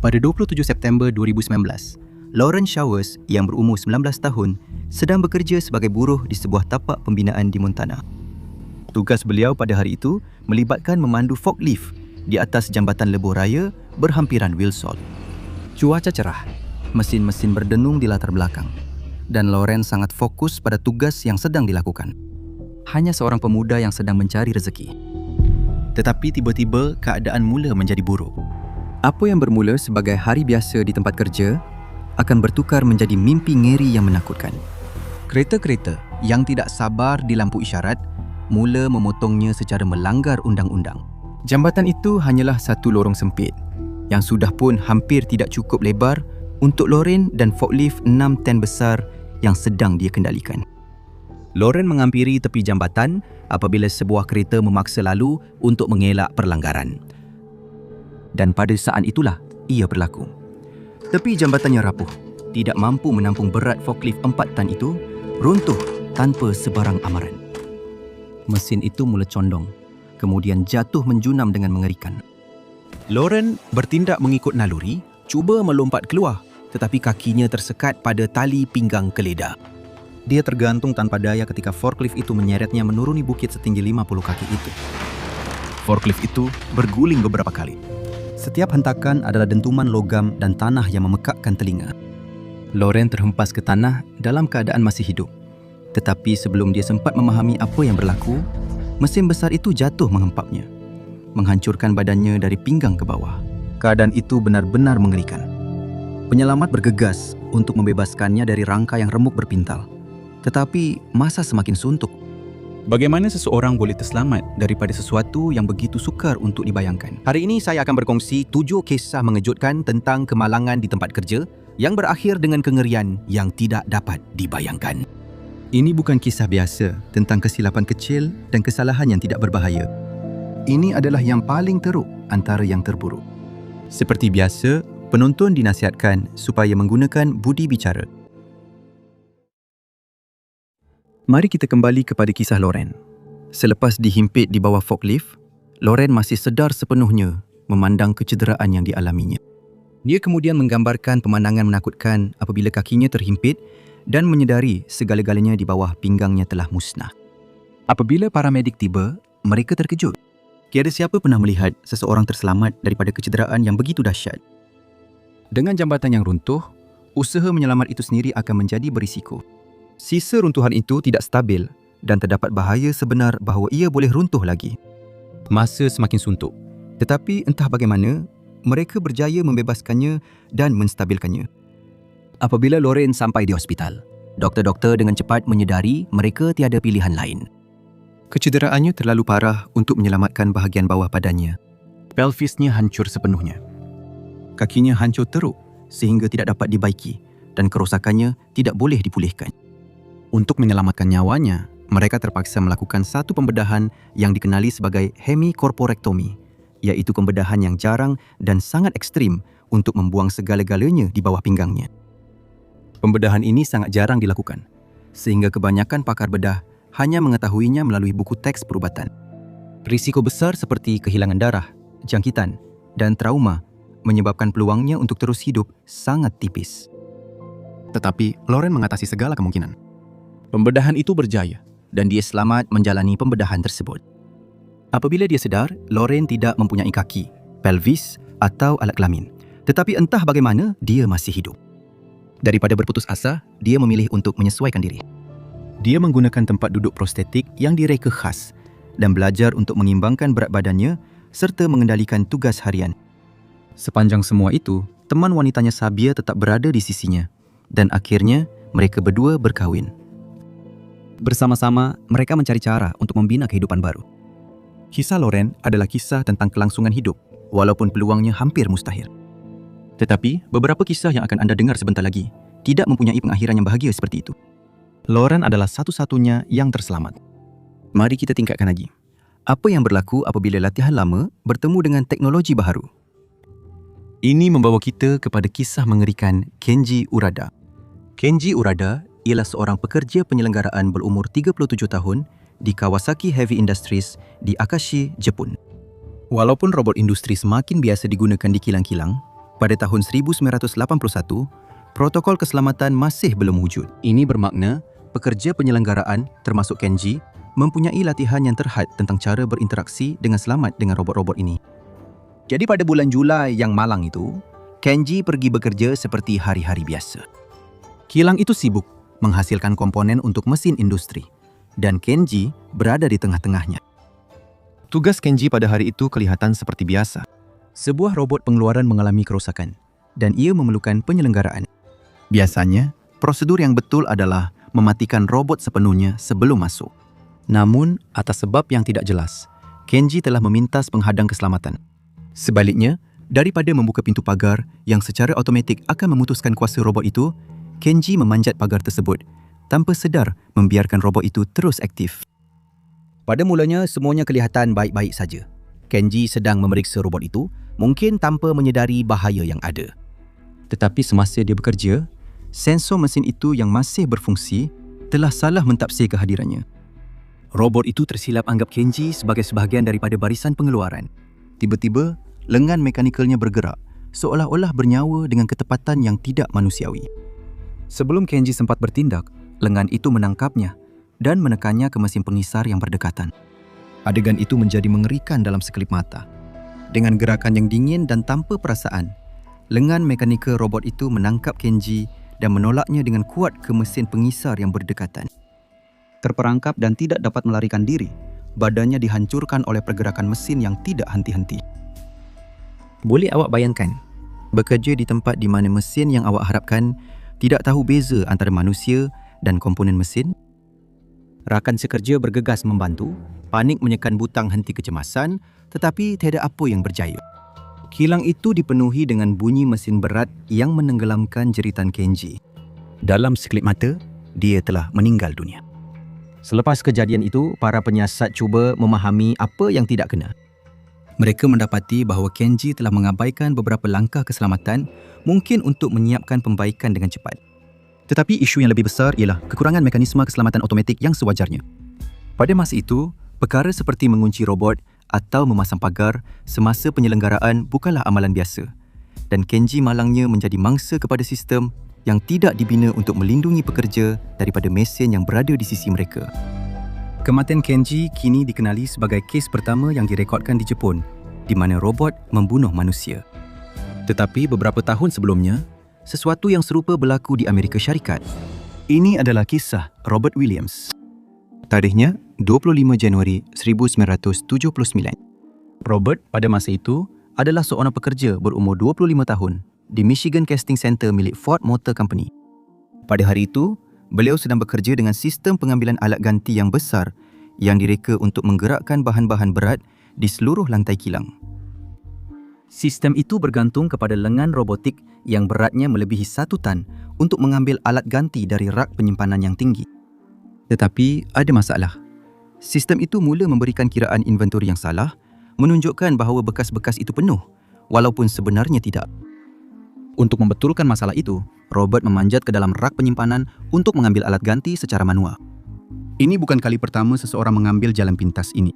Pada 27 September 2019, Lauren Showers yang berumur 19 tahun sedang bekerja sebagai buruh di sebuah tapak pembinaan di Montana. Tugas beliau pada hari itu melibatkan memandu forklift di atas jambatan lebuh raya berhampiran Wilsall. Cuaca cerah, mesin-mesin berdenung di latar belakang, dan Lauren sangat fokus pada tugas yang sedang dilakukan. Hanya seorang pemuda yang sedang mencari rezeki. Tetapi tiba-tiba keadaan mula menjadi buruk. Apa yang bermula sebagai hari biasa di tempat kerja akan bertukar menjadi mimpi ngeri yang menakutkan. Kereta-kereta yang tidak sabar di lampu isyarat mula memotongnya secara melanggar undang-undang. Jambatan itu hanyalah satu lorong sempit yang sudah pun hampir tidak cukup lebar untuk Lauren dan forklift 6 tan besar yang sedang dia kendalikan. Lauren menghampiri tepi jambatan apabila sebuah kereta memaksa lalu untuk mengelak perlanggaran. Dan pada saat itulah ia berlaku. Tepi jambatannya rapuh, tidak mampu menampung berat forklift 4 tan itu, runtuh tanpa sebarang amaran. Mesin itu mula condong, kemudian jatuh menjunam dengan mengerikan. Lauren bertindak mengikut naluri, cuba melompat keluar, tetapi kakinya tersekat pada tali pinggang keledar. Dia tergantung tanpa daya ketika forklift itu menyeretnya menuruni bukit setinggi 50 kaki itu. Forklift itu berguling beberapa kali. Setiap hentakan adalah dentuman logam dan tanah yang memekakkan telinga. Lauren terhempas ke tanah dalam keadaan masih hidup. Tetapi sebelum dia sempat memahami apa yang berlaku, mesin besar itu jatuh menghempapnya, menghancurkan badannya dari pinggang ke bawah. Keadaan itu benar-benar mengerikan. Penyelamat bergegas untuk membebaskannya dari rangka yang remuk berpintal. Tetapi masa semakin suntuk. Bagaimana seseorang boleh terselamat daripada sesuatu yang begitu sukar untuk dibayangkan? Hari ini saya akan berkongsi 7 kisah mengejutkan tentang kemalangan di tempat kerja yang berakhir dengan kengerian yang tidak dapat dibayangkan. Ini bukan kisah biasa tentang kesilapan kecil dan kesalahan yang tidak berbahaya. Ini adalah yang paling teruk antara yang terburuk. Seperti biasa, penonton dinasihatkan supaya menggunakan budi bicara. Mari kita kembali kepada kisah Lauren. Selepas dihimpit di bawah forklift, Lauren masih sedar sepenuhnya memandang kecederaan yang dialaminya. Dia kemudian menggambarkan pemandangan menakutkan apabila kakinya terhimpit dan menyedari segala-galanya di bawah pinggangnya telah musnah. Apabila paramedik tiba, mereka terkejut. Tiada siapa pernah melihat seseorang terselamat daripada kecederaan yang begitu dahsyat. Dengan jambatan yang runtuh, usaha menyelamat itu sendiri akan menjadi berisiko. Sisa runtuhan itu tidak stabil dan terdapat bahaya sebenar bahawa ia boleh runtuh lagi. Masa semakin suntuk. Tetapi entah bagaimana, mereka berjaya membebaskannya dan menstabilkannya. Apabila Lauren sampai di hospital, doktor-doktor dengan cepat menyedari mereka tiada pilihan lain. Kecederaannya terlalu parah untuk menyelamatkan bahagian bawah badannya. Pelvisnya hancur sepenuhnya. Kakinya hancur teruk sehingga tidak dapat dibaiki dan kerosakannya tidak boleh dipulihkan. Untuk menyelamatkan nyawanya, mereka terpaksa melakukan satu pembedahan yang dikenali sebagai hemikorporektomi, iaitu pembedahan yang jarang dan sangat ekstrim untuk membuang segala-galanya di bawah pinggangnya. Pembedahan ini sangat jarang dilakukan, sehingga kebanyakan pakar bedah hanya mengetahuinya melalui buku teks perubatan. Risiko besar seperti kehilangan darah, jangkitan, dan trauma menyebabkan peluangnya untuk terus hidup sangat tipis. Tetapi Lauren mengatasi segala kemungkinan. Pembedahan itu berjaya dan dia selamat menjalani pembedahan tersebut. Apabila dia sedar, Lauren tidak mempunyai kaki, pelvis atau alat kelamin. Tetapi entah bagaimana, dia masih hidup. Daripada berputus asa, dia memilih untuk menyesuaikan diri. Dia menggunakan tempat duduk prostetik yang direka khas dan belajar untuk mengimbangkan berat badannya serta mengendalikan tugas harian. Sepanjang semua itu, teman wanitanya Sabia tetap berada di sisinya dan akhirnya mereka berdua berkahwin. Bersama-sama, mereka mencari cara untuk membina kehidupan baru. Kisah Lauren adalah kisah tentang kelangsungan hidup, walaupun peluangnya hampir mustahil. Tetapi, beberapa kisah yang akan anda dengar sebentar lagi tidak mempunyai pengakhiran yang bahagia seperti itu. Lauren adalah satu-satunya yang terselamat. Mari kita tingkatkan lagi. Apa yang berlaku apabila latihan lama bertemu dengan teknologi baharu? Ini membawa kita kepada kisah mengerikan Kenji Urada. Kenji Urada ialah seorang pekerja penyelenggaraan berumur 37 tahun di Kawasaki Heavy Industries di Akashi, Jepun. Walaupun robot industri semakin biasa digunakan di kilang-kilang, Pada tahun 1981, protokol keselamatan masih belum wujud. Ini bermakna pekerja penyelenggaraan termasuk Kenji mempunyai latihan yang terhad tentang cara berinteraksi dengan selamat dengan robot-robot ini. Jadi pada bulan Julai yang malang itu, Kenji pergi bekerja seperti hari-hari biasa. Kilang itu sibuk menghasilkan komponen untuk mesin industri dan Kenji berada di tengah-tengahnya. Tugas Kenji pada hari itu kelihatan seperti biasa. Sebuah robot pengeluaran mengalami kerosakan dan ia memerlukan penyelenggaraan. Biasanya, prosedur yang betul adalah mematikan robot sepenuhnya sebelum masuk. Namun, atas sebab yang tidak jelas, Kenji telah memintas penghadang keselamatan. Sebaliknya, daripada membuka pintu pagar yang secara automatik akan memutuskan kuasa robot itu, Kenji memanjat pagar tersebut tanpa sedar membiarkan robot itu terus aktif. Pada mulanya, semuanya kelihatan baik-baik saja. Kenji sedang memeriksa robot itu, mungkin tanpa menyedari bahaya yang ada. Tetapi semasa dia bekerja, sensor mesin itu yang masih berfungsi telah salah mentafsir kehadirannya. Robot itu tersilap anggap Kenji sebagai sebahagian daripada barisan pengeluaran. Tiba-tiba, lengan mekanikalnya bergerak, seolah-olah bernyawa dengan ketepatan yang tidak manusiawi. Sebelum Kenji sempat bertindak, lengan itu menangkapnya dan menekannya ke mesin pengisar yang berdekatan. Adegan itu menjadi mengerikan dalam sekelip mata. Dengan gerakan yang dingin dan tanpa perasaan, lengan mekanikal robot itu menangkap Kenji dan menolaknya dengan kuat ke mesin pengisar yang berdekatan. Terperangkap dan tidak dapat melarikan diri, badannya dihancurkan oleh pergerakan mesin yang tidak henti-henti. Boleh awak bayangkan, bekerja di tempat di mana mesin yang awak harapkan tidak tahu beza antara manusia dan komponen mesin? Rakan sekerja bergegas membantu, panik menyekan butang henti kecemasan, tetapi tiada apa yang berjaya. Kilang itu dipenuhi dengan bunyi mesin berat yang menenggelamkan jeritan Kenji. Dalam sekelip mata, dia telah meninggal dunia. Selepas kejadian itu, para penyiasat cuba memahami apa yang tidak kena. Mereka mendapati bahawa Kenji telah mengabaikan beberapa langkah keselamatan mungkin untuk menyiapkan pembaikan dengan cepat. Tetapi isu yang lebih besar ialah kekurangan mekanisme keselamatan automatik yang sewajarnya. Pada masa itu, perkara seperti mengunci robot atau memasang pagar semasa penyelenggaraan bukanlah amalan biasa dan Kenji malangnya menjadi mangsa kepada sistem yang tidak dibina untuk melindungi pekerja daripada mesin yang berada di sisi mereka. Kematian Kenji kini dikenali sebagai kes pertama yang direkodkan di Jepun di mana robot membunuh manusia. Tetapi beberapa tahun sebelumnya, sesuatu yang serupa berlaku di Amerika Syarikat. Ini adalah kisah Robert Williams. Tarikhnya 25 Januari 1979. Robert pada masa itu adalah seorang pekerja berumur 25 tahun di Michigan Casting Center milik Ford Motor Company. Pada hari itu, beliau sedang bekerja dengan sistem pengambilan alat ganti yang besar yang direka untuk menggerakkan bahan-bahan berat di seluruh lantai kilang. Sistem itu bergantung kepada lengan robotik yang beratnya melebihi 1 tan untuk mengambil alat ganti dari rak penyimpanan yang tinggi. Tetapi ada masalah. Sistem itu mula memberikan kiraan inventori yang salah, menunjukkan bahawa bekas-bekas itu penuh, walaupun sebenarnya tidak. Untuk membetulkan masalah itu, Robert memanjat ke dalam rak penyimpanan untuk mengambil alat ganti secara manual. Ini bukan kali pertama seseorang mengambil jalan pintas ini.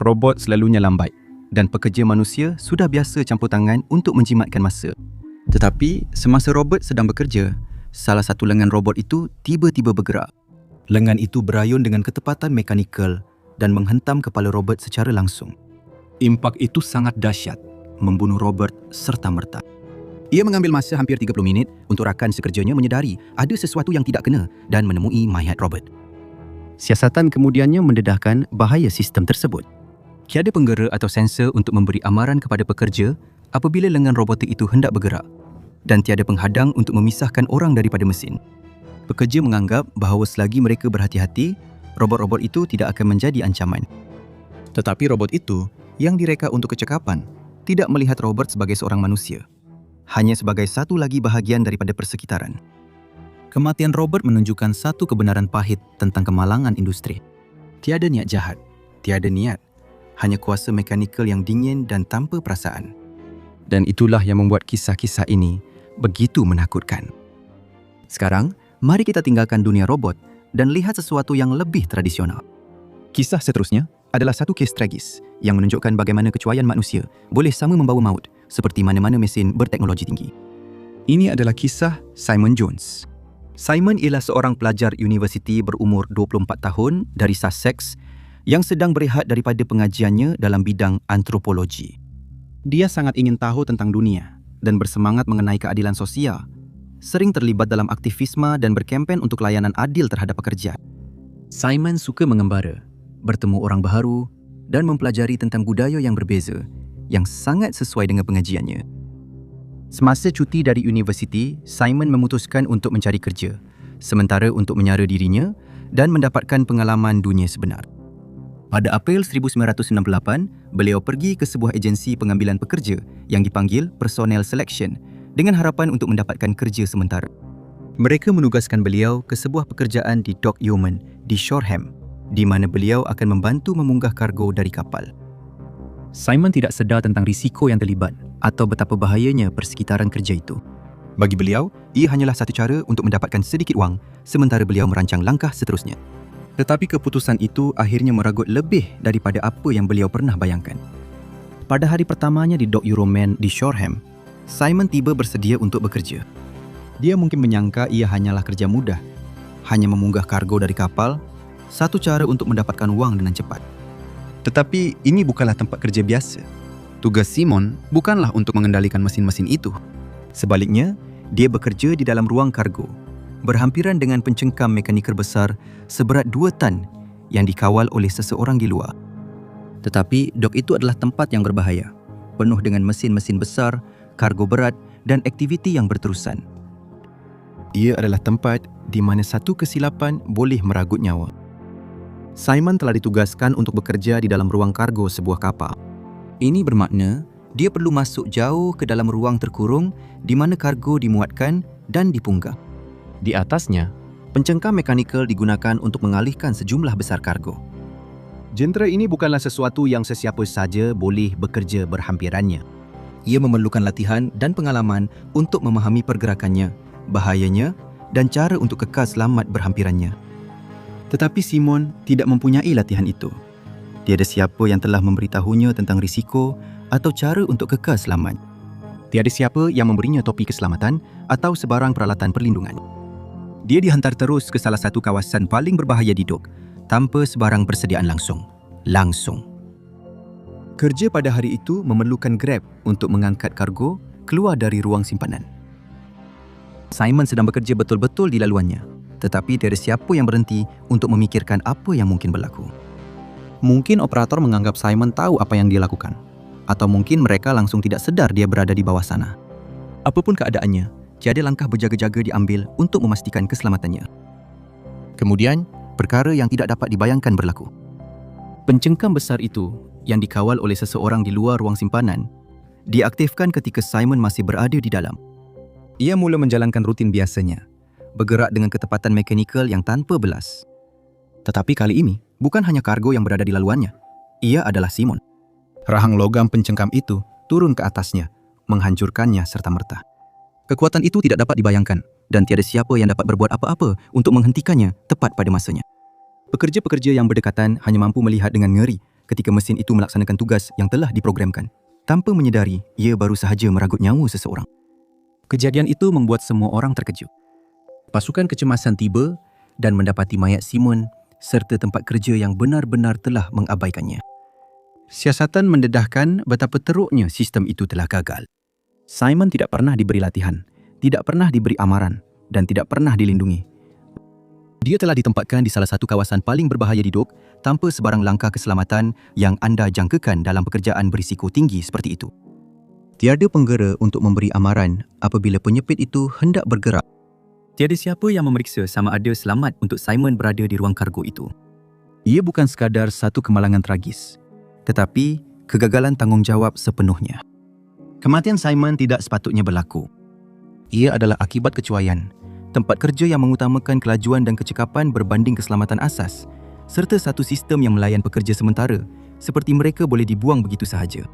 Robot selalunya lambat dan pekerja manusia sudah biasa campur tangan untuk menjimatkan masa. Tetapi semasa Robert sedang bekerja, salah satu lengan robot itu tiba-tiba bergerak. Lengan itu berayun dengan ketepatan mekanikal dan menghentam kepala Robert secara langsung. Impak itu sangat dahsyat, membunuh Robert serta-merta. Ia mengambil masa hampir 30 minit untuk rakan sekerjanya menyedari ada sesuatu yang tidak kena dan menemui mayat Robert. Siasatan kemudiannya mendedahkan bahaya sistem tersebut. Tiada penggera atau sensor untuk memberi amaran kepada pekerja apabila lengan robotik itu hendak bergerak dan tiada penghadang untuk memisahkan orang daripada mesin. Pekerja menganggap bahawa selagi mereka berhati-hati, robot-robot itu tidak akan menjadi ancaman. Tetapi robot itu yang direka untuk kecekapan tidak melihat Robert sebagai seorang manusia, hanya sebagai satu lagi bahagian daripada persekitaran. Kematian Robert menunjukkan satu kebenaran pahit tentang kemalangan industri. Tiada niat jahat, tiada niat, hanya kuasa mekanikal yang dingin dan tanpa perasaan. Dan itulah yang membuat kisah-kisah ini begitu menakutkan. Sekarang, mari kita tinggalkan dunia robot dan lihat sesuatu yang lebih tradisional. Kisah seterusnya adalah satu kes tragis yang menunjukkan bagaimana kecuaian manusia boleh sama membawa maut seperti mana-mana mesin berteknologi tinggi. Ini adalah kisah Simon Jones. Simon ialah seorang pelajar universiti berumur 24 tahun dari Sussex yang sedang berehat daripada pengajiannya dalam bidang antropologi. Dia sangat ingin tahu tentang dunia dan bersemangat mengenai keadilan sosial. Sering terlibat dalam aktivisme dan berkempen untuk layanan adil terhadap pekerja. Simon suka mengembara, bertemu orang baharu dan mempelajari tentang budaya yang berbeza yang sangat sesuai dengan pengajiannya. Semasa cuti dari universiti, Simon memutuskan untuk mencari kerja, sementara untuk menyara dirinya dan mendapatkan pengalaman dunia sebenar. Pada April 1968, beliau pergi ke sebuah agensi pengambilan pekerja yang dipanggil Personnel Selection dengan harapan untuk mendapatkan kerja sementara. Mereka menugaskan beliau ke sebuah pekerjaan di Dock Yeoman di Shoreham, di mana beliau akan membantu memunggah kargo dari kapal. Simon tidak sedar tentang risiko yang terlibat atau betapa bahayanya persekitaran kerja itu. Bagi beliau, ia hanyalah satu cara untuk mendapatkan sedikit wang sementara beliau merancang langkah seterusnya. Tetapi keputusan itu akhirnya meragut lebih daripada apa yang beliau pernah bayangkan. Pada hari pertamanya di Dock Yeoman di Shoreham, Simon tiba bersedia untuk bekerja. Dia mungkin menyangka ia hanyalah kerja mudah, hanya memunggah kargo dari kapal, satu cara untuk mendapatkan wang dengan cepat. Tetapi ini bukanlah tempat kerja biasa. Tugas Simon bukanlah untuk mengendalikan mesin-mesin itu. Sebaliknya, dia bekerja di dalam ruang kargo, berhampiran dengan pencengkam mekanikal besar seberat 2 tan yang dikawal oleh seseorang di luar. Tetapi dok itu adalah tempat yang berbahaya, penuh dengan mesin-mesin besar, kargo berat dan aktiviti yang berterusan. Ia adalah tempat di mana satu kesilapan boleh meragut nyawa. Simon telah ditugaskan untuk bekerja di dalam ruang kargo sebuah kapal. Ini bermakna dia perlu masuk jauh ke dalam ruang terkurung di mana kargo dimuatkan dan dipunggah. Di atasnya, pencengkam mekanikal digunakan untuk mengalihkan sejumlah besar kargo. Jentera ini bukanlah sesuatu yang sesiapa saja boleh bekerja berhampirannya. Ia memerlukan latihan dan pengalaman untuk memahami pergerakannya, bahayanya dan cara untuk kekal selamat berhampirannya. Tetapi Simon tidak mempunyai latihan itu. Tiada siapa yang telah memberitahunya tentang risiko atau cara untuk kekal selamat. Tiada siapa yang memberinya topi keselamatan atau sebarang peralatan perlindungan. Dia dihantar terus ke salah satu kawasan paling berbahaya di Dock tanpa sebarang persediaan langsung. Kerja pada hari itu memerlukan Grab untuk mengangkat kargo keluar dari ruang simpanan. Simon sedang bekerja betul-betul di laluannya, tetapi tiada siapa yang berhenti untuk memikirkan apa yang mungkin berlaku. Mungkin operator menganggap Simon tahu apa yang dia lakukan, atau mungkin mereka langsung tidak sedar dia berada di bawah sana. Apapun keadaannya, tiada langkah berjaga-jaga diambil untuk memastikan keselamatannya. Kemudian, perkara yang tidak dapat dibayangkan berlaku. Pencengkam besar itu, yang dikawal oleh seseorang di luar ruang simpanan, diaktifkan ketika Simon masih berada di dalam. Ia mula menjalankan rutin biasanya, bergerak dengan ketepatan mekanikal yang tanpa belas. Tetapi kali ini, bukan hanya kargo yang berada di laluannya. Ia adalah Simon. Rahang logam pencengkam itu turun ke atasnya, menghancurkannya serta-merta. Kekuatan itu tidak dapat dibayangkan dan tiada siapa yang dapat berbuat apa-apa untuk menghentikannya tepat pada masanya. Pekerja-pekerja yang berdekatan hanya mampu melihat dengan ngeri ketika mesin itu melaksanakan tugas yang telah diprogramkan, tanpa menyedari ia baru sahaja meragut nyawa seseorang. Kejadian itu membuat semua orang terkejut. Pasukan kecemasan tiba dan mendapati mayat Simon serta tempat kerja yang benar-benar telah mengabaikannya. Siasatan mendedahkan betapa teruknya sistem itu telah gagal. Simon tidak pernah diberi latihan, tidak pernah diberi amaran dan tidak pernah dilindungi. Dia telah ditempatkan di salah satu kawasan paling berbahaya di Dock tanpa sebarang langkah keselamatan yang anda jangkakan dalam pekerjaan berisiko tinggi seperti itu. Tiada penggera untuk memberi amaran apabila penyepit itu hendak bergerak. Tiada siapa yang memeriksa sama ada selamat untuk Simon berada di ruang kargo itu. Ia bukan sekadar satu kemalangan tragis, tetapi kegagalan tanggungjawab sepenuhnya. Kematian Simon tidak sepatutnya berlaku. Ia adalah akibat kecuaian, tempat kerja yang mengutamakan kelajuan dan kecekapan berbanding keselamatan asas, serta satu sistem yang melayan pekerja sementara, seperti mereka boleh dibuang begitu sahaja.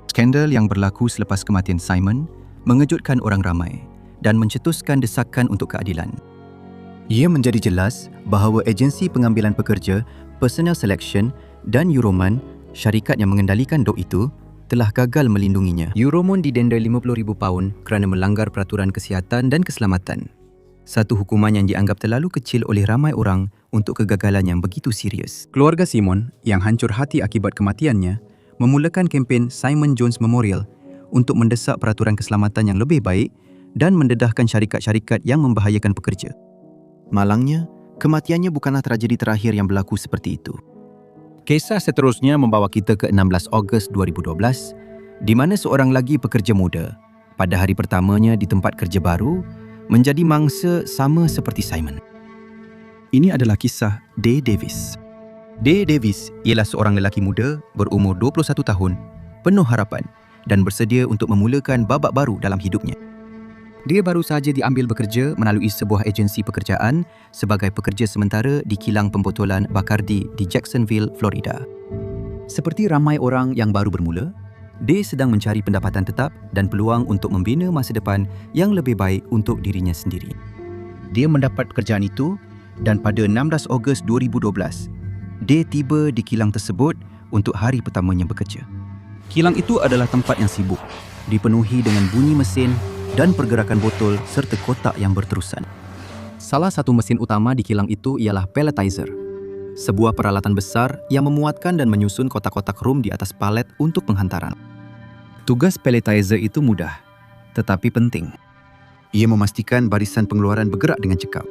Skandal yang berlaku selepas kematian Simon mengejutkan orang ramai dan mencetuskan desakan untuk keadilan. Ia menjadi jelas bahawa agensi pengambilan pekerja, Personnel Selection dan Yeoman, syarikat yang mengendalikan Dock itu, telah gagal melindunginya. Euromon didenda £50,000 kerana melanggar peraturan kesihatan dan keselamatan. Satu hukuman yang dianggap terlalu kecil oleh ramai orang untuk kegagalan yang begitu serius. Keluarga Simon yang hancur hati akibat kematiannya memulakan kempen Simon Jones Memorial untuk mendesak peraturan keselamatan yang lebih baik dan mendedahkan syarikat-syarikat yang membahayakan pekerja. Malangnya, kematiannya bukanlah tragedi terakhir yang berlaku seperti itu. Kisah seterusnya membawa kita ke 16 Ogos 2012 di mana seorang lagi pekerja muda pada hari pertamanya di tempat kerja baru menjadi mangsa sama seperti Simon. Ini adalah kisah Day Davis. Day Davis ialah seorang lelaki muda berumur 21 tahun, penuh harapan dan bersedia untuk memulakan babak baru dalam hidupnya. Dia baru sahaja diambil bekerja melalui sebuah agensi pekerjaan sebagai pekerja sementara di kilang pembotolan Bacardi di Jacksonville, Florida. Seperti ramai orang yang baru bermula, dia sedang mencari pendapatan tetap dan peluang untuk membina masa depan yang lebih baik untuk dirinya sendiri. Dia mendapat pekerjaan itu dan pada 16 Ogos 2012, dia tiba di kilang tersebut untuk hari pertamanya bekerja. Kilang itu adalah tempat yang sibuk, dipenuhi dengan bunyi mesin dan pergerakan botol serta kotak yang berterusan. Salah satu mesin utama di kilang itu ialah palletizer, sebuah peralatan besar yang memuatkan dan menyusun kotak-kotak rum di atas palet untuk penghantaran. Tugas palletizer itu mudah, tetapi penting. Ia memastikan barisan pengeluaran bergerak dengan cekap.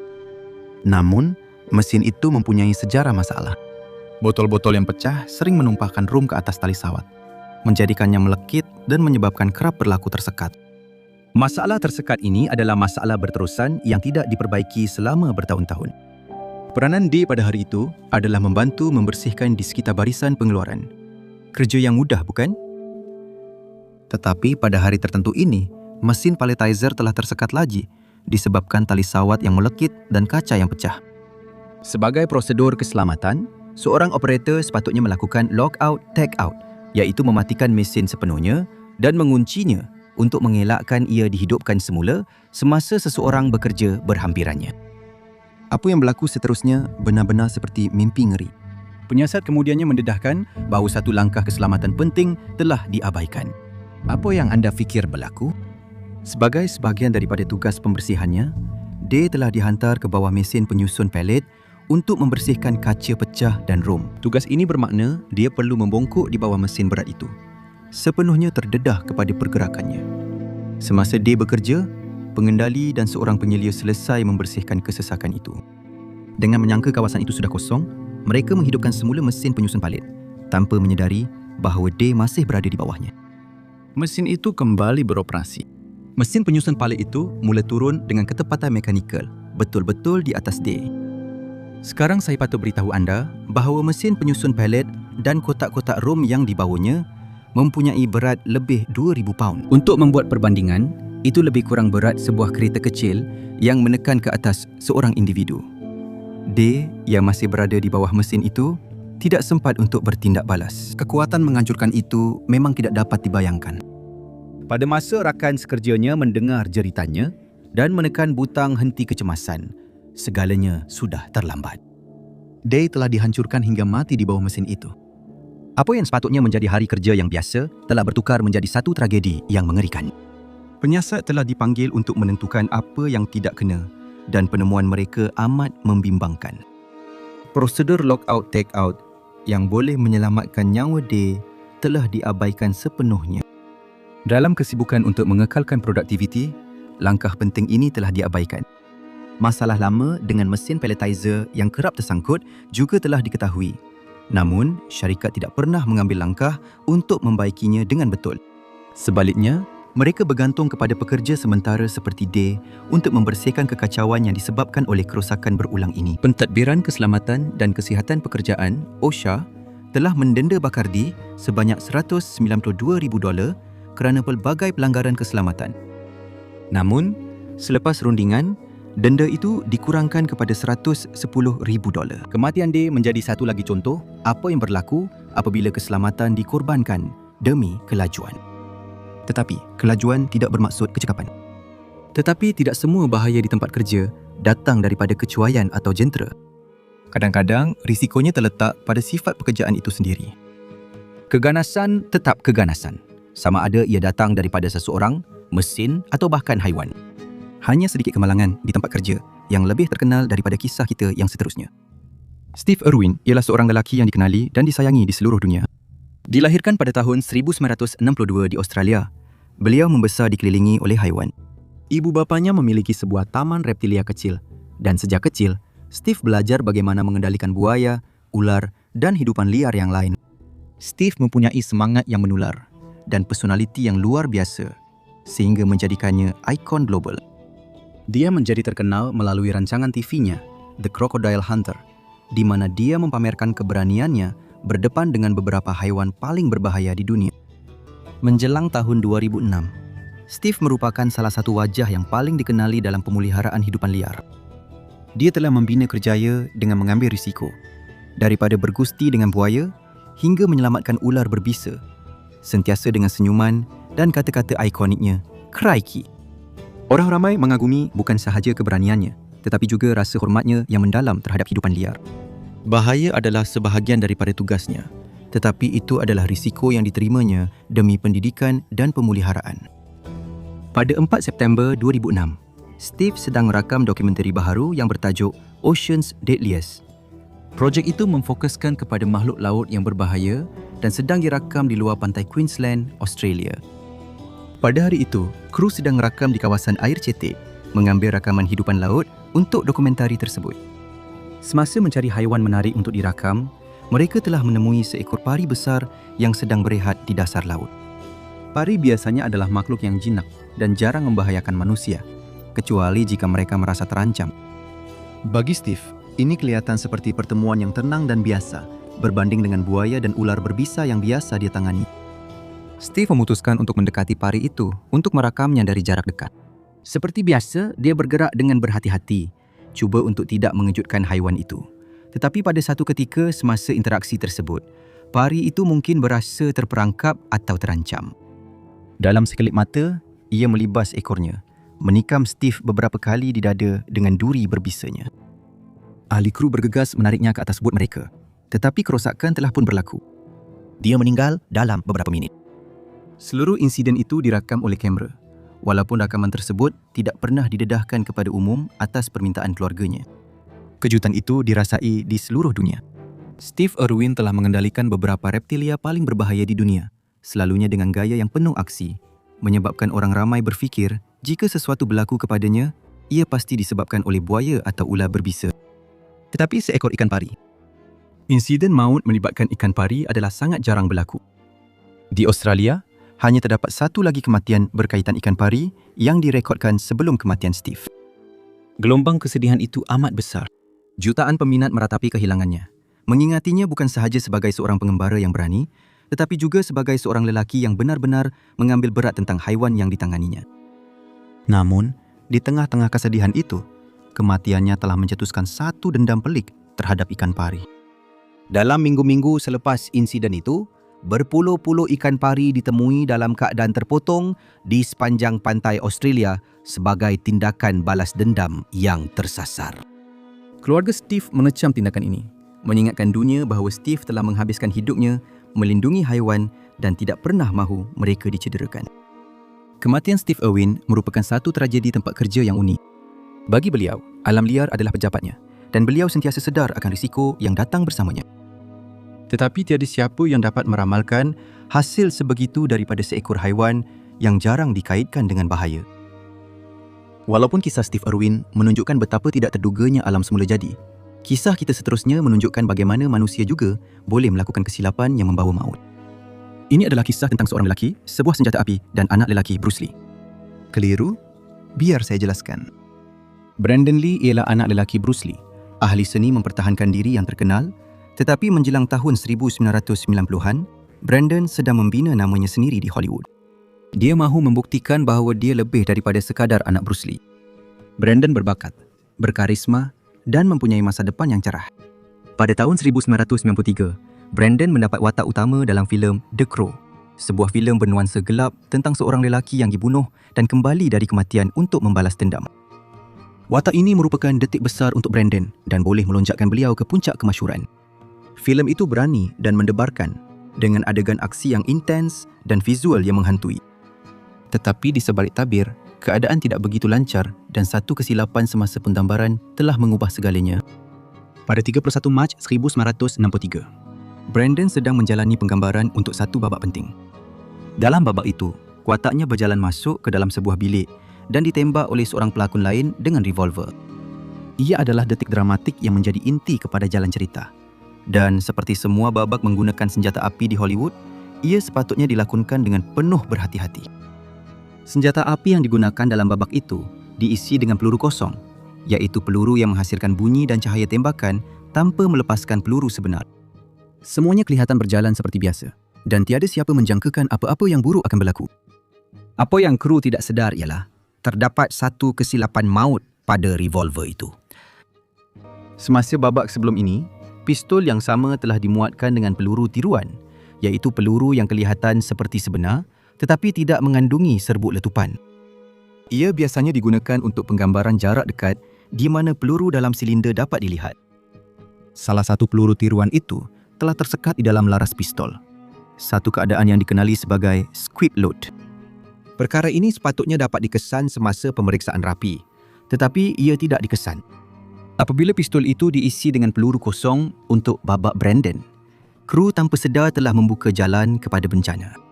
Namun, mesin itu mempunyai sejarah masalah. Botol-botol yang pecah sering menumpahkan rum ke atas tali sawat, menjadikannya melekit dan menyebabkan kerap berlaku tersekat. Masalah tersekat ini adalah masalah berterusan yang tidak diperbaiki selama bertahun-tahun. Peranan D pada hari itu adalah membantu membersihkan di sekitar barisan pengeluaran. Kerja yang mudah, bukan? Tetapi pada hari tertentu ini, mesin palletizer telah tersekat lagi disebabkan tali sawat yang melekit dan kaca yang pecah. Sebagai prosedur keselamatan, seorang operator sepatutnya melakukan lockout take-out, iaitu mematikan mesin sepenuhnya dan menguncinya untuk mengelakkan ia dihidupkan semula semasa seseorang bekerja berhampirannya. Apa yang berlaku seterusnya benar-benar seperti mimpi ngeri. Penyiasat kemudiannya mendedahkan bahawa satu langkah keselamatan penting telah diabaikan. Apa yang anda fikir berlaku? Sebagai sebahagian daripada tugas pembersihannya, dia telah dihantar ke bawah mesin penyusun palet untuk membersihkan kaca pecah dan rum. Tugas ini bermakna dia perlu membongkok di bawah mesin berat itu, sepenuhnya terdedah kepada pergerakannya. Semasa dia bekerja, pengendali dan seorang penyelia selesai membersihkan kesesakan itu. Dengan menyangka kawasan itu sudah kosong, mereka menghidupkan semula mesin penyusun palet tanpa menyedari bahawa dia masih berada di bawahnya. Mesin itu kembali beroperasi. Mesin penyusun palet itu mula turun dengan ketepatan mekanikal, betul-betul di atas dia. Sekarang saya patut beritahu anda bahawa mesin penyusun palet dan kotak-kotak rum yang dibawanya mempunyai berat lebih 2,000 paun. Untuk membuat perbandingan, itu lebih kurang berat sebuah kereta kecil yang menekan ke atas seorang individu. D yang masih berada di bawah mesin itu tidak sempat untuk bertindak balas. Kekuatan menghancurkan itu memang tidak dapat dibayangkan. Pada masa rakan sekerjanya mendengar jeritannya dan menekan butang henti kecemasan, segalanya sudah terlambat. D telah dihancurkan hingga mati di bawah mesin itu. Apa yang sepatutnya menjadi hari kerja yang biasa telah bertukar menjadi satu tragedi yang mengerikan. Penyiasat telah dipanggil untuk menentukan apa yang tidak kena dan penemuan mereka amat membimbangkan. Prosedur lockout take-out yang boleh menyelamatkan nyawa D telah diabaikan sepenuhnya. Dalam kesibukan untuk mengekalkan produktiviti, langkah penting ini telah diabaikan. Masalah lama dengan mesin palletizer yang kerap tersangkut juga telah diketahui. Namun, syarikat tidak pernah mengambil langkah untuk membaikinya dengan betul. Sebaliknya, mereka bergantung kepada pekerja sementara seperti D untuk membersihkan kekacauan yang disebabkan oleh kerosakan berulang ini. Pentadbiran Keselamatan dan Kesihatan Pekerjaan, OSHA, telah mendenda Bacardi sebanyak $192,000 kerana pelbagai pelanggaran keselamatan. Namun, selepas rundingan, denda itu dikurangkan kepada $110,000. Kematian D menjadi satu lagi contoh apa yang berlaku apabila keselamatan dikorbankan demi kelajuan. Tetapi, kelajuan tidak bermaksud kecekapan. Tetapi tidak semua bahaya di tempat kerja datang daripada kecuaian atau jentera. Kadang-kadang, risikonya terletak pada sifat pekerjaan itu sendiri. Keganasan tetap keganasan. Sama ada ia datang daripada seseorang, mesin atau bahkan haiwan. Hanya sedikit kemalangan di tempat kerja yang lebih terkenal daripada kisah kita yang seterusnya. Steve Irwin ialah seorang lelaki yang dikenali dan disayangi di seluruh dunia. Dilahirkan pada tahun 1962 di Australia, beliau membesar dikelilingi oleh haiwan. Ibu bapanya memiliki sebuah taman reptilia kecil dan sejak kecil, Steve belajar bagaimana mengendalikan buaya, ular dan hidupan liar yang lain. Steve mempunyai semangat yang menular dan personaliti yang luar biasa sehingga menjadikannya ikon global. Dia menjadi terkenal melalui rancangan TV-nya, The Crocodile Hunter, di mana dia memamerkan keberaniannya berdepan dengan beberapa haiwan paling berbahaya di dunia. Menjelang tahun 2006, Steve merupakan salah satu wajah yang paling dikenali dalam pemeliharaan hidupan liar. Dia telah membina kerjaya dengan mengambil risiko, daripada bergusti dengan buaya hingga menyelamatkan ular berbisa, sentiasa dengan senyuman dan kata-kata ikoniknya, "Crikey." Orang ramai mengagumi bukan sahaja keberaniannya, tetapi juga rasa hormatnya yang mendalam terhadap hidupan liar. Bahaya adalah sebahagian daripada tugasnya, tetapi itu adalah risiko yang diterimanya demi pendidikan dan pemeliharaan. Pada 4 September 2006, Steve sedang merakam dokumentari baharu yang bertajuk Ocean's Deadliest. Projek itu memfokuskan kepada makhluk laut yang berbahaya dan sedang dirakam di luar pantai Queensland, Australia. Pada hari itu, kru sedang merakam di kawasan air cetek, mengambil rakaman hidupan laut untuk dokumentari tersebut. Semasa mencari haiwan menarik untuk dirakam, mereka telah menemui seekor pari besar yang sedang berehat di dasar laut. Pari biasanya adalah makhluk yang jinak dan jarang membahayakan manusia, kecuali jika mereka merasa terancam. Bagi Steve, ini kelihatan seperti pertemuan yang tenang dan biasa, berbanding dengan buaya dan ular berbisa yang biasa dia tangani. Steve memutuskan untuk mendekati pari itu untuk merakamnya dari jarak dekat. Seperti biasa, dia bergerak dengan berhati-hati, cuba untuk tidak mengejutkan haiwan itu. Tetapi pada satu ketika semasa interaksi tersebut, pari itu mungkin berasa terperangkap atau terancam. Dalam sekelip mata, ia melibas ekornya, menikam Steve beberapa kali di dada dengan duri berbisanya. Ahli kru bergegas menariknya ke atas bot mereka, tetapi kerosakan telah pun berlaku. Dia meninggal dalam beberapa minit. Seluruh insiden itu dirakam oleh kamera, walaupun rakaman tersebut tidak pernah didedahkan kepada umum atas permintaan keluarganya. Kejutan itu dirasai di seluruh dunia. Steve Irwin telah mengendalikan beberapa reptilia paling berbahaya di dunia, selalunya dengan gaya yang penuh aksi, menyebabkan orang ramai berfikir jika sesuatu berlaku kepadanya, ia pasti disebabkan oleh buaya atau ular berbisa. Tetapi seekor ikan pari. Insiden maut melibatkan ikan pari adalah sangat jarang berlaku. Di Australia, hanya terdapat satu lagi kematian berkaitan ikan pari yang direkodkan sebelum kematian Steve. Gelombang kesedihan itu amat besar. Jutaan peminat meratapi kehilangannya, mengingatinya bukan sahaja sebagai seorang pengembara yang berani, tetapi juga sebagai seorang lelaki yang benar-benar mengambil berat tentang haiwan yang ditanganinya. Namun, di tengah-tengah kesedihan itu, kematiannya telah mencetuskan satu dendam pelik terhadap ikan pari. Dalam minggu-minggu selepas insiden itu, berpuluh-puluh ikan pari ditemui dalam keadaan terpotong di sepanjang pantai Australia sebagai tindakan balas dendam yang tersasar. Keluarga Steve mengecam tindakan ini, mengingatkan dunia bahawa Steve telah menghabiskan hidupnya melindungi haiwan dan tidak pernah mahu mereka dicederakan. Kematian Steve Irwin merupakan satu tragedi tempat kerja yang unik. Bagi beliau, alam liar adalah pejabatnya dan beliau sentiasa sedar akan risiko yang datang bersamanya. Tetapi tiada siapa yang dapat meramalkan hasil sebegitu daripada seekor haiwan yang jarang dikaitkan dengan bahaya. Walaupun kisah Steve Irwin menunjukkan betapa tidak terduganya alam semula jadi, kisah kita seterusnya menunjukkan bagaimana manusia juga boleh melakukan kesilapan yang membawa maut. Ini adalah kisah tentang seorang lelaki, sebuah senjata api dan anak lelaki Bruce Lee. Keliru? Biar saya jelaskan. Brandon Lee ialah anak lelaki Bruce Lee, ahli seni mempertahankan diri yang terkenal, tetapi menjelang tahun 1990-an, Brandon sedang membina namanya sendiri di Hollywood. Dia mahu membuktikan bahawa dia lebih daripada sekadar anak Bruce Lee. Brandon berbakat, berkarisma dan mempunyai masa depan yang cerah. Pada tahun 1993, Brandon mendapat watak utama dalam filem The Crow, sebuah filem bernuansa gelap tentang seorang lelaki yang dibunuh dan kembali dari kematian untuk membalas dendam. Watak ini merupakan detik besar untuk Brandon dan boleh melonjakkan beliau ke puncak kemasyhuran. Filem itu berani dan mendebarkan, dengan adegan aksi yang intens dan visual yang menghantui. Tetapi di sebalik tabir, keadaan tidak begitu lancar dan satu kesilapan semasa penggambaran telah mengubah segalanya. Pada 31 Mac 1963, Brandon sedang menjalani penggambaran untuk satu babak penting. Dalam babak itu, wataknya berjalan masuk ke dalam sebuah bilik dan ditembak oleh seorang pelakon lain dengan revolver. Ia adalah detik dramatik yang menjadi inti kepada jalan cerita. Dan seperti semua babak menggunakan senjata api di Hollywood, ia sepatutnya dilakonkan dengan penuh berhati-hati. Senjata api yang digunakan dalam babak itu diisi dengan peluru kosong, iaitu peluru yang menghasilkan bunyi dan cahaya tembakan tanpa melepaskan peluru sebenar. Semuanya kelihatan berjalan seperti biasa dan tiada siapa menjangkakan apa-apa yang buruk akan berlaku. apa yang kru tidak sedar ialah terdapat satu kesilapan maut pada revolver itu. Semasa babak sebelum ini, pistol yang sama telah dimuatkan dengan peluru tiruan, iaitu peluru yang kelihatan seperti sebenar tetapi tidak mengandungi serbuk letupan. Ia biasanya digunakan untuk penggambaran jarak dekat di mana peluru dalam silinder dapat dilihat. Salah satu peluru tiruan itu telah tersekat di dalam laras pistol. Satu keadaan yang dikenali sebagai squib load. Perkara ini sepatutnya dapat dikesan semasa pemeriksaan rapi, tetapi ia tidak dikesan. Apabila pistol itu diisi dengan peluru kosong untuk babak Brandon, kru tanpa sedar telah membuka jalan kepada bencana.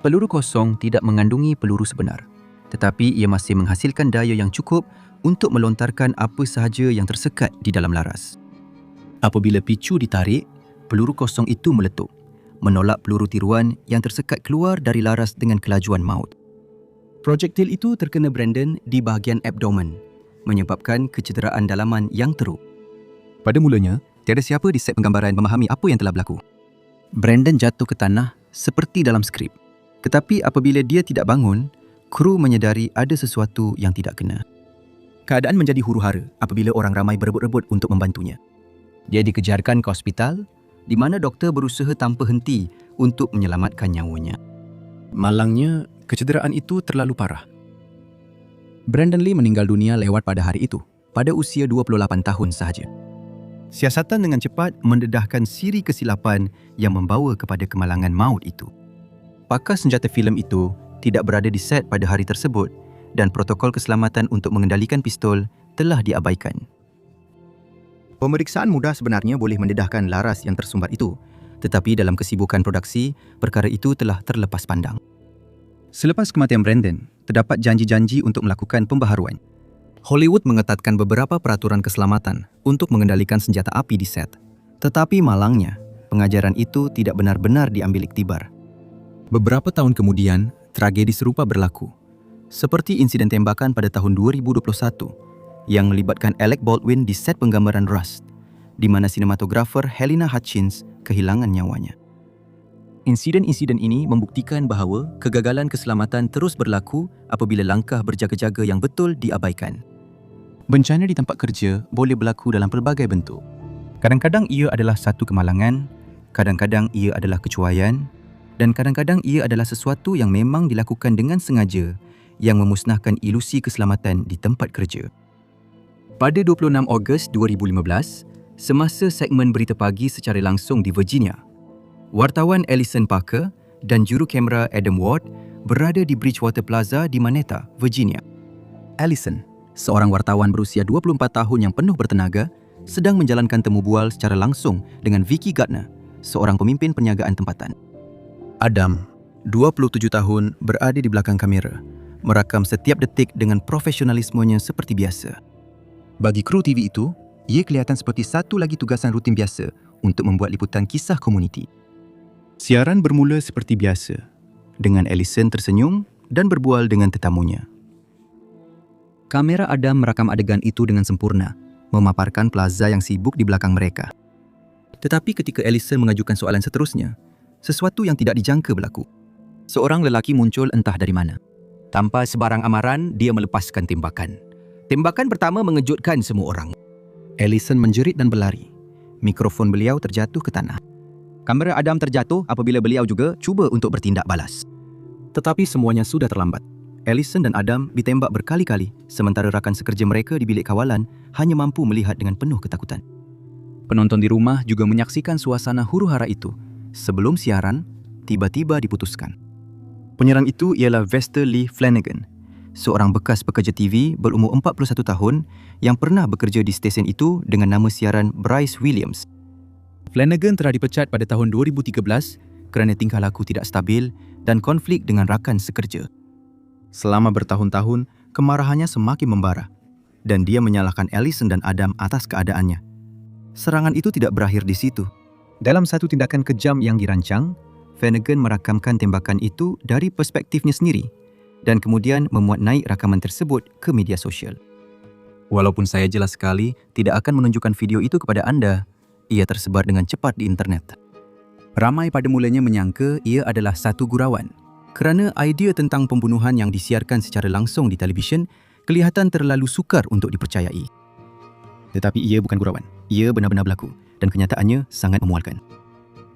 Peluru kosong tidak mengandungi peluru sebenar, tetapi ia masih menghasilkan daya yang cukup untuk melontarkan apa sahaja yang tersekat di dalam laras. Apabila picu ditarik, peluru kosong itu meletup, menolak peluru tiruan yang tersekat keluar dari laras dengan kelajuan maut. Projektil itu terkena Brandon di bahagian abdomen, menyebabkan kecederaan dalaman yang teruk. Pada mulanya, tiada siapa di set penggambaran memahami apa yang telah berlaku. Brandon jatuh ke tanah seperti dalam skrip. Tetapi apabila dia tidak bangun, kru menyedari ada sesuatu yang tidak kena. Keadaan menjadi huru-hara apabila orang ramai berebut-rebut untuk membantunya. Dia dikejarkan ke hospital di mana doktor berusaha tanpa henti untuk menyelamatkan nyawanya. Malangnya, kecederaan itu terlalu parah. Brandon Lee meninggal dunia lewat pada hari itu, pada usia 28 tahun sahaja. Siasatan dengan cepat mendedahkan siri kesilapan yang membawa kepada kemalangan maut itu. Pakar senjata filem itu tidak berada di set pada hari tersebut dan protokol keselamatan untuk mengendalikan pistol telah diabaikan. Pemeriksaan mudah sebenarnya boleh mendedahkan laras yang tersumbat itu, tetapi dalam kesibukan produksi, perkara itu telah terlepas pandang. Selepas kematian Brandon, terdapat janji-janji untuk melakukan pembaharuan. Hollywood mengetatkan beberapa peraturan keselamatan untuk mengendalikan senjata api di set. Tetapi malangnya, pengajaran itu tidak benar-benar diambil iktibar. Beberapa tahun kemudian, tragedi serupa berlaku. Seperti insiden tembakan pada tahun 2021 yang melibatkan Alec Baldwin di set penggambaran Rust, di mana sinematografer Helena Hutchins kehilangan nyawanya. Insiden-insiden ini membuktikan bahawa kegagalan keselamatan terus berlaku apabila langkah berjaga-jaga yang betul diabaikan. Bencana di tempat kerja boleh berlaku dalam pelbagai bentuk. Kadang-kadang ia adalah satu kemalangan, kadang-kadang ia adalah kecuaian, dan kadang-kadang ia adalah sesuatu yang memang dilakukan dengan sengaja yang memusnahkan ilusi keselamatan di tempat kerja. Pada 26 Ogos 2015, semasa segmen berita pagi secara langsung di Virginia, wartawan Alison Parker dan juru kamera Adam Ward berada di Bridgewater Plaza di Manhattan, Virginia. Alison, seorang wartawan berusia 24 tahun yang penuh bertenaga, sedang menjalankan temu bual secara langsung dengan Vicky Gardner, seorang pemimpin perniagaan tempatan. Adam, 27 tahun, berada di belakang kamera, merakam setiap detik dengan profesionalismenya seperti biasa. Bagi kru TV itu, ia kelihatan seperti satu lagi tugasan rutin biasa untuk membuat liputan kisah komuniti. Siaran bermula seperti biasa, dengan Alison tersenyum dan berbual dengan tetamunya. Kamera Adam merakam adegan itu dengan sempurna, memaparkan plaza yang sibuk di belakang mereka. Tetapi ketika Alison mengajukan soalan seterusnya, sesuatu yang tidak dijangka berlaku. Seorang lelaki muncul entah dari mana. Tanpa sebarang amaran, dia melepaskan tembakan. Tembakan pertama mengejutkan semua orang. Alison menjerit dan berlari. Mikrofon beliau terjatuh ke tanah. Kamera Adam terjatuh apabila beliau juga cuba untuk bertindak balas. Tetapi semuanya sudah terlambat. Alison dan Adam ditembak berkali-kali sementara rakan sekerja mereka di bilik kawalan hanya mampu melihat dengan penuh ketakutan. Penonton di rumah juga menyaksikan suasana huru-hara itu Sebelum siaran, tiba-tiba diputuskan. Penyerang itu ialah Vester Lee Flanagan, seorang bekas pekerja TV berumur 41 tahun yang pernah bekerja di stesen itu dengan nama siaran Bryce Williams. Flanagan telah dipecat pada tahun 2013 kerana tingkah laku tidak stabil dan konflik dengan rakan sekerja. Selama bertahun-tahun, kemarahannya semakin membara dan dia menyalahkan Allison dan Adam atas keadaannya. Serangan itu tidak berakhir di situ. Dalam satu tindakan kejam yang dirancang, Flanagan merakamkan tembakan itu dari perspektifnya sendiri dan kemudian memuat naik rakaman tersebut ke media sosial. Walaupun saya jelas sekali tidak akan menunjukkan video itu kepada anda, ia tersebar dengan cepat di internet. Ramai pada mulanya menyangka ia adalah satu gurauan kerana idea tentang pembunuhan yang disiarkan secara langsung di televisyen kelihatan terlalu sukar untuk dipercayai. Tetapi ia bukan gurauan. Ia benar-benar berlaku dan kenyataannya sangat memualkan.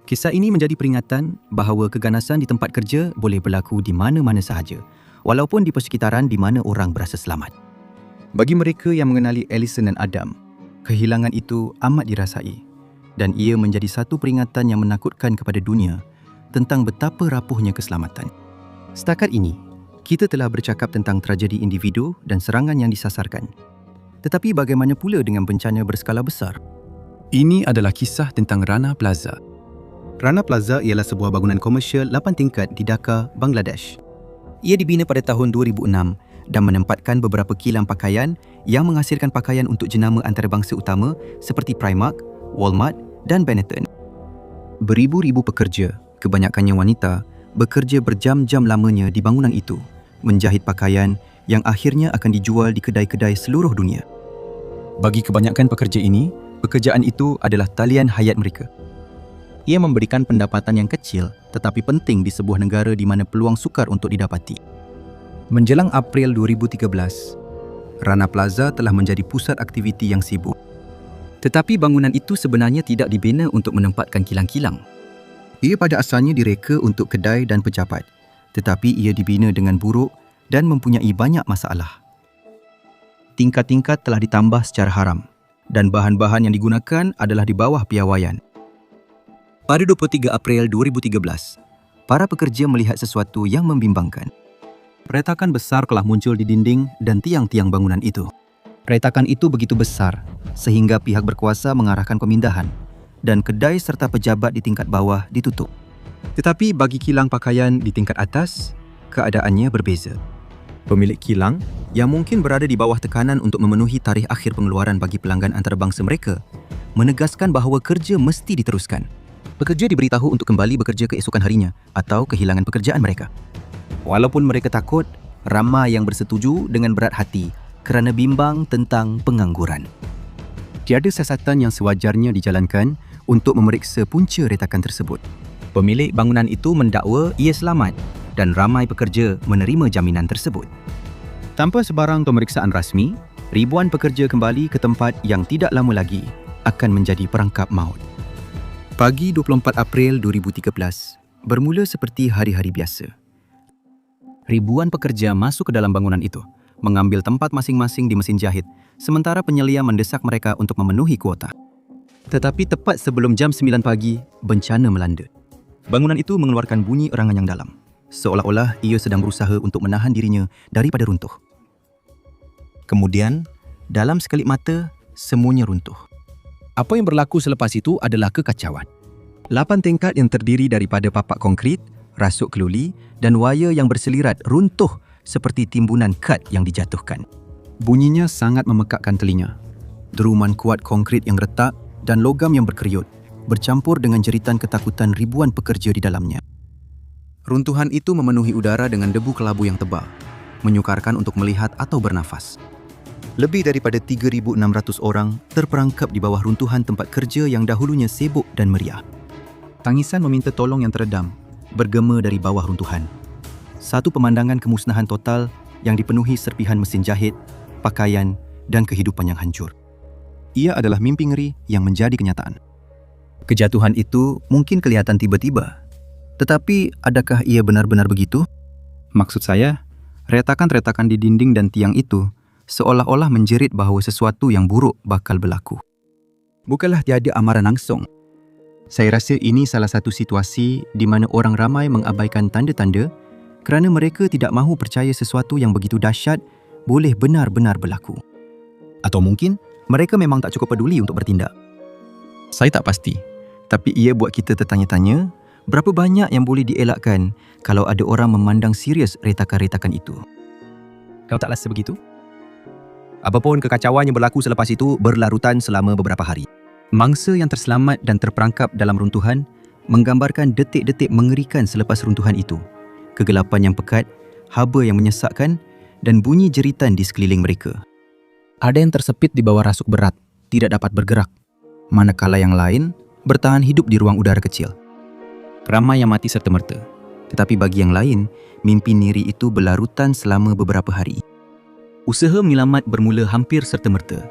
Kisah ini menjadi peringatan bahawa keganasan di tempat kerja boleh berlaku di mana-mana sahaja, walaupun di persekitaran di mana orang berasa selamat. Bagi mereka yang mengenali Allison dan Adam, kehilangan itu amat dirasai dan ia menjadi satu peringatan yang menakutkan kepada dunia tentang betapa rapuhnya keselamatan. Setakat ini, kita telah bercakap tentang tragedi individu dan serangan yang disasarkan. Tetapi bagaimana pula dengan bencana berskala besar? Ini adalah kisah tentang Rana Plaza. Rana Plaza ialah sebuah bangunan komersial 8 tingkat di Dhaka, Bangladesh. Ia dibina pada tahun 2006 dan menempatkan beberapa kilang pakaian yang menghasilkan pakaian untuk jenama antarabangsa utama seperti Primark, Walmart dan Benetton. Beribu-ribu pekerja, kebanyakannya wanita, bekerja berjam-jam lamanya di bangunan itu, menjahit pakaian yang akhirnya akan dijual di kedai-kedai seluruh dunia. Bagi kebanyakan pekerja ini, pekerjaan itu adalah talian hayat mereka. Ia memberikan pendapatan yang kecil tetapi penting di sebuah negara di mana peluang sukar untuk didapati. Menjelang April 2013, Rana Plaza telah menjadi pusat aktiviti yang sibuk. Tetapi bangunan itu sebenarnya tidak dibina untuk menempatkan kilang-kilang. Ia pada asalnya direka untuk kedai dan pejabat, tetapi ia dibina dengan buruk dan mempunyai banyak masalah. Tingkat-tingkat telah ditambah secara haram dan bahan-bahan yang digunakan adalah di bawah piawaian. Pada 23 April 2013, para pekerja melihat sesuatu yang membimbangkan. Retakan besar telah muncul di dinding dan tiang-tiang bangunan itu. Retakan itu begitu besar sehingga pihak berkuasa mengarahkan pemindahan dan kedai serta pejabat di tingkat bawah ditutup. Tetapi bagi kilang pakaian di tingkat atas, keadaannya berbeza. Pemilik kilang yang mungkin berada di bawah tekanan untuk memenuhi tarikh akhir pengeluaran bagi pelanggan antarabangsa mereka, menegaskan bahawa kerja mesti diteruskan. Pekerja diberitahu untuk kembali bekerja keesokan harinya atau kehilangan pekerjaan mereka. Walaupun mereka takut, ramai yang bersetuju dengan berat hati kerana bimbang tentang pengangguran. Tiada siasatan yang sewajarnya dijalankan untuk memeriksa punca retakan tersebut. Pemilik bangunan itu mendakwa ia selamat dan ramai pekerja menerima jaminan tersebut. Tanpa sebarang pemeriksaan rasmi, ribuan pekerja kembali ke tempat yang tidak lama lagi akan menjadi perangkap maut. Pagi 24 April 2013 bermula seperti hari-hari biasa. Ribuan pekerja masuk ke dalam bangunan itu, mengambil tempat masing-masing di mesin jahit, sementara penyelia mendesak mereka untuk memenuhi kuota. Tetapi tepat sebelum jam 9 pagi, bencana melanda. Bangunan itu mengeluarkan bunyi erangan yang dalam, seolah-olah ia sedang berusaha untuk menahan dirinya daripada runtuh. Kemudian, dalam sekelip mata, semuanya runtuh. Apa yang berlaku selepas itu adalah kekacauan. 8 tingkat yang terdiri daripada papak konkrit, rasuk keluli dan wayar yang berselirat runtuh seperti timbunan kad yang dijatuhkan. Bunyinya sangat memekakkan telinga. Deruman kuat konkrit yang retak dan logam yang berkeriut bercampur dengan jeritan ketakutan ribuan pekerja di dalamnya. Runtuhan itu memenuhi udara dengan debu kelabu yang tebal, menyukarkan untuk melihat atau bernafas. Lebih daripada 3,600 orang terperangkap di bawah runtuhan tempat kerja yang dahulunya sibuk dan meriah. Tangisan meminta tolong yang teredam bergema dari bawah runtuhan. Satu pemandangan kemusnahan total yang dipenuhi serpihan mesin jahit, pakaian dan kehidupan yang hancur. Ia adalah mimpi ngeri yang menjadi kenyataan. Kejatuhan itu mungkin kelihatan tiba-tiba, tetapi adakah ia benar-benar begitu? Maksud saya, retakan-retakan di dinding dan tiang itu seolah-olah menjerit bahawa sesuatu yang buruk bakal berlaku. Bukanlah tiada amaran langsung. Saya rasa ini salah satu situasi di mana orang ramai mengabaikan tanda-tanda kerana mereka tidak mahu percaya sesuatu yang begitu dahsyat boleh benar-benar berlaku. Atau mungkin mereka memang tak cukup peduli untuk bertindak. Saya tak pasti, tapi ia buat kita tertanya-tanya berapa banyak yang boleh dielakkan kalau ada orang memandang serius retakan-retakan itu. Kau tak rasa begitu? Apapun kekacauan yang berlaku selepas itu berlarutan selama beberapa hari. Mangsa yang terselamat dan terperangkap dalam runtuhan menggambarkan detik-detik mengerikan selepas runtuhan itu. Kegelapan yang pekat, haba yang menyesakkan dan bunyi jeritan di sekeliling mereka. Ada yang tersepit di bawah rasuk berat, tidak dapat bergerak, manakala yang lain bertahan hidup di ruang udara kecil. Ramai yang mati serta-merta. Tetapi bagi yang lain, mimpi Neri itu berlarutan selama beberapa hari. Usaha menyelamat bermula hampir serta-merta,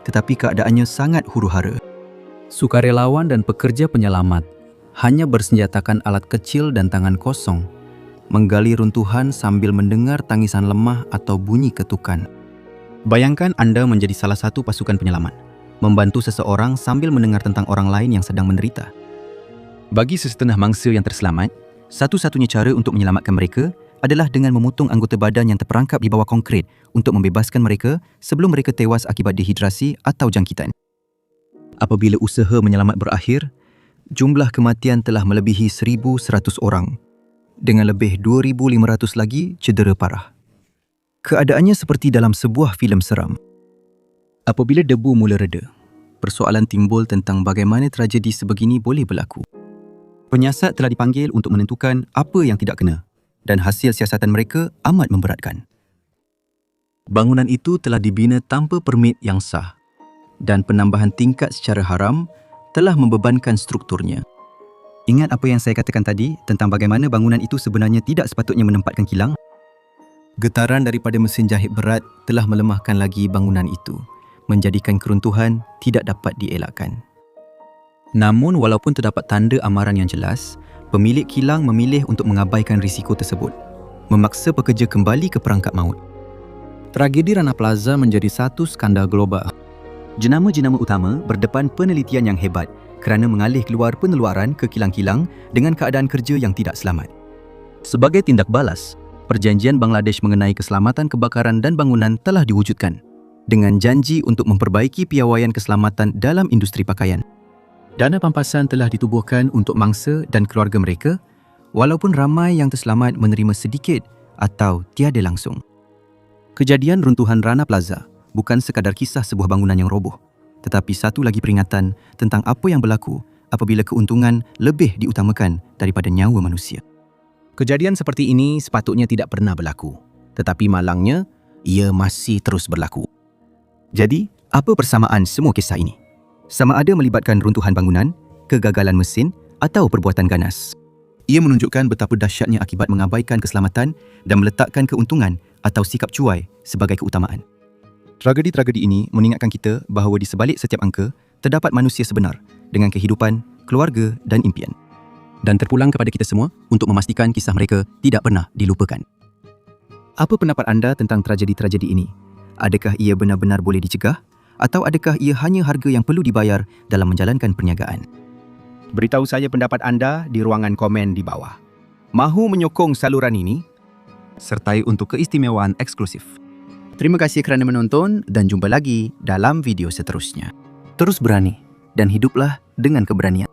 tetapi keadaannya sangat huru-hara. Sukarelawan dan pekerja penyelamat hanya bersenjatakan alat kecil dan tangan kosong, menggali runtuhan sambil mendengar tangisan lemah atau bunyi ketukan. Bayangkan anda menjadi salah satu pasukan penyelamat, membantu seseorang sambil mendengar tentang orang lain yang sedang menderita. Bagi sesetengah mangsa yang terselamat, satu-satunya cara untuk menyelamatkan mereka adalah dengan memotong anggota badan yang terperangkap di bawah konkrit untuk membebaskan mereka sebelum mereka tewas akibat dehidrasi atau jangkitan. Apabila usaha menyelamat berakhir, jumlah kematian telah melebihi 1,100 orang, dengan lebih 2,500 lagi cedera parah. Keadaannya seperti dalam sebuah filem seram. Apabila debu mula reda, persoalan timbul tentang bagaimana tragedi sebegini boleh berlaku. Penyiasat telah dipanggil untuk menentukan apa yang tidak kena, dan hasil siasatan mereka amat memberatkan. Bangunan itu telah dibina tanpa permit yang sah, dan penambahan tingkat secara haram telah membebankan strukturnya. Ingat apa yang saya katakan tadi tentang bagaimana bangunan itu sebenarnya tidak sepatutnya menempatkan kilang? Getaran daripada mesin jahit berat telah melemahkan lagi bangunan itu, menjadikan keruntuhan tidak dapat dielakkan. Namun walaupun terdapat tanda amaran yang jelas, pemilik kilang memilih untuk mengabaikan risiko tersebut, memaksa pekerja kembali ke perangkap maut. Tragedi Rana Plaza menjadi satu skandal global. Jenama-jenama utama berdepan penelitian yang hebat kerana mengalih keluar pengeluaran ke kilang-kilang dengan keadaan kerja yang tidak selamat. Sebagai tindak balas, Perjanjian Bangladesh mengenai keselamatan kebakaran dan bangunan telah diwujudkan dengan janji untuk memperbaiki piawaian keselamatan dalam industri pakaian. Dana pampasan telah ditubuhkan untuk mangsa dan keluarga mereka, walaupun ramai yang terselamat menerima sedikit atau tiada langsung. Kejadian runtuhan Rana Plaza bukan sekadar kisah sebuah bangunan yang roboh, tetapi satu lagi peringatan tentang apa yang berlaku apabila keuntungan lebih diutamakan daripada nyawa manusia. Kejadian seperti ini sepatutnya tidak pernah berlaku, tetapi malangnya ia masih terus berlaku. Jadi, apa persamaan semua kisah ini? Sama ada melibatkan runtuhan bangunan, kegagalan mesin atau perbuatan ganas. Ia menunjukkan betapa dahsyatnya akibat mengabaikan keselamatan dan meletakkan keuntungan atau sikap cuai sebagai keutamaan. Tragedi-tragedi ini mengingatkan kita bahawa di sebalik setiap angka terdapat manusia sebenar dengan kehidupan, keluarga dan impian. Dan terpulang kepada kita semua untuk memastikan kisah mereka tidak pernah dilupakan. Apa pendapat anda tentang tragedi-tragedi ini? Adakah ia benar-benar boleh dicegah? Atau adakah ia hanya harga yang perlu dibayar dalam menjalankan perniagaan? Beritahu saya pendapat anda di ruangan komen di bawah. Mahu menyokong saluran ini? Sertai untuk keistimewaan eksklusif. Terima kasih kerana menonton dan jumpa lagi dalam video seterusnya. Terus berani dan hiduplah dengan keberanian.